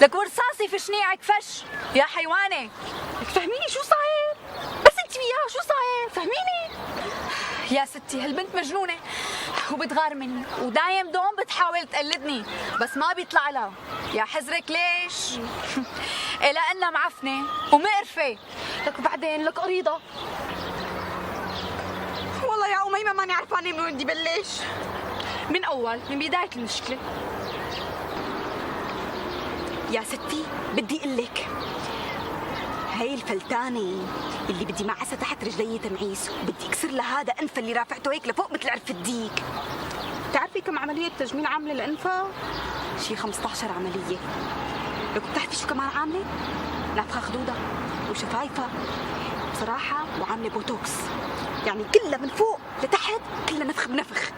لك ورصاصي في شنيعك فش يا حيوانة. لك فهميني شو صاير؟ بس انت وياها شو صاير؟ فهميني. يا ستي هالبنت مجنونة وبتغار مني ودايم دوم بتحاول تقلدني بس ما بيطلع لها. يا حزرك ليش؟ إيه لأنها معفنة ومقرفة. لك وبعدين لك قريضة. والله يا أميمة ماني عرفانة من وين بدي بلش. من أول من بداية المشكلة. يا ستي بدي أقول لك هاي الفلتانة اللي بدي معسها تحت رجلي تمعيس وبدي اكسر لها هذا انفه اللي رافعته هيك لفوق مثل عرف الديك. بتعرفي كم عملية تجميل عاملة لأنفها؟ شي 15 عملية. لو بتعرفي شو كمان عاملة؟ نفخة خدودها وشفايفها بصراحة وعاملة بوتوكس، يعني كلها من فوق لتحت كلها نفخ بنفخ.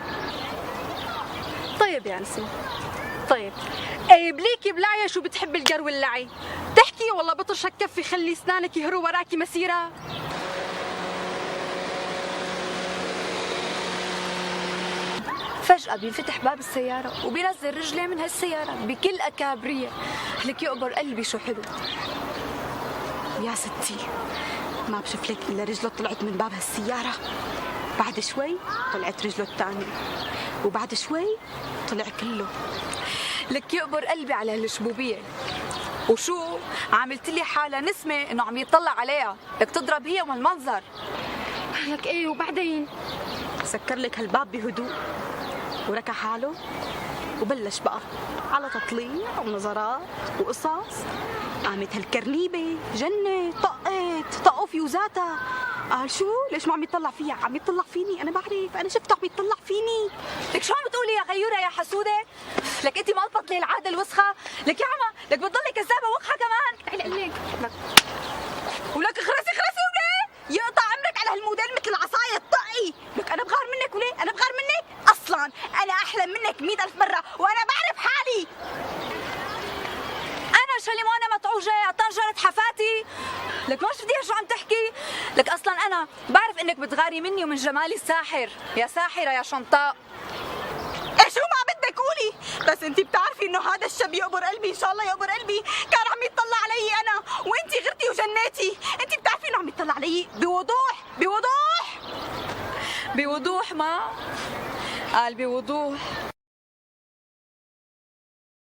طيب يا نسي طيب ايه بليكي بلاية شو بتحب القرو اللعي؟ تحكي والله بطرشك كفي خلي اسنانك يهروا وراكي مسيرة. فجأة بينفتح باب السيارة وبينزل رجلي من هالسيارة بكل أكابرية. لك يقبر قلبي شو حلو. يا ستي ما بشوف لك الا رجله طلعت من باب هالسيارة، بعد شوي طلعت رجله الثانية وبعد شوي طلع كله. لك يقبر قلبي على هالشبوبية. وشو عملت لي حالة نسمة انه عم يطلع عليها. لك تضرب هي ومن المنظر. لك ايه وبعدين سكر لك هالباب بهدوء وركع حاله وبلش بقى على تطليع ونظرات وقصص. قامت هالكرنيبة جنة طقوا فيوزاتها. قال شو ليش ما عم يطلع فيها؟ عم يطلع فيني، انا بعرف، انا شفته عم يطلع فيني. لك شو عم بتقولي يا غيورة يا حسودة؟ لك انت ما تبطلي العادة الوسخة. لك يا عمى لك بتضلي كذابة وقحة كمان. تعالي لك ولك خرسي وليه يقطع عمرك على هالموديل مثل العصاية الطقي. لك انا بغار منك وليه؟ انا بغار منك؟ اصلا انا احلى منك 100,000 مرة وانا بعرف حالي. انا شليمونة مطعوجة طنجرة حفاتي. لك ما شفتيها شو عم تحكي؟ لك اصلا انا بعرف انك بتغاري مني ومن جمالي الساحر. يا ساحرة يا شنطاء. ايه شو ما بدك قولي، بس انت بتعرفي انه هذا الشاب يقبر قلبي، ان شاء الله يقبر قلبي. كان عم يطلع علي انا وانت غرتي وجنيتي. انت بتعرفي انه عم يطلع علي بوضوح بوضوح ما قال بوضوح.